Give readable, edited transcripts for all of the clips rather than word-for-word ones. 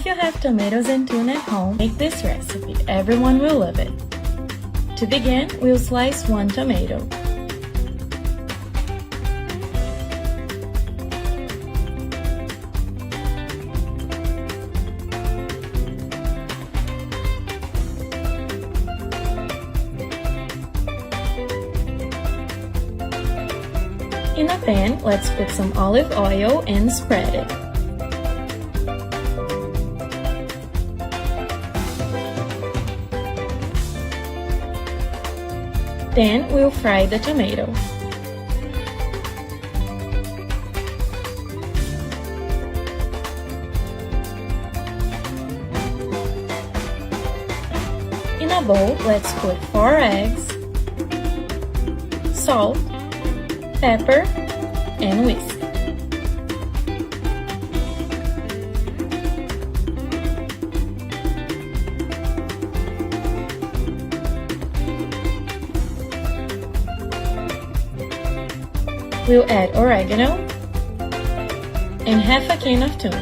If you have tomatoes and tuna at home, make this recipe. Everyone will love it. To begin, we'll slice one tomato. In a pan, let's put some olive oil and spread it. Then we'll fry the tomato. In a bowl, let's put 4 eggs, salt, pepper, and whisk. We'll add oregano and half a can of tuna.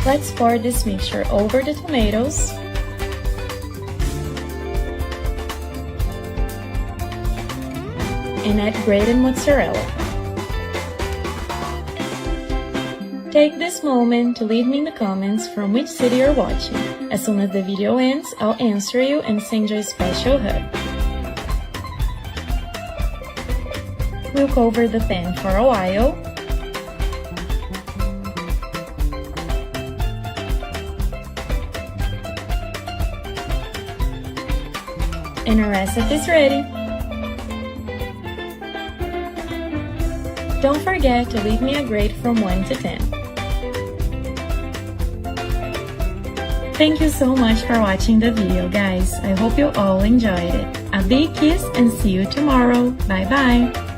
Let's pour this mixture over the tomatoes and add grated mozzarella. Take this moment to leave me in the comments from which city you're watching. As soon as the video ends, I'll answer you and send you a special hug. We'll cover the pan for a while. And our recipe is ready. Don't forget to leave me a grade from 1 to 10. Thank you so much for watching the video, guys. I hope you all enjoyed it. A big kiss and see you tomorrow. Bye bye!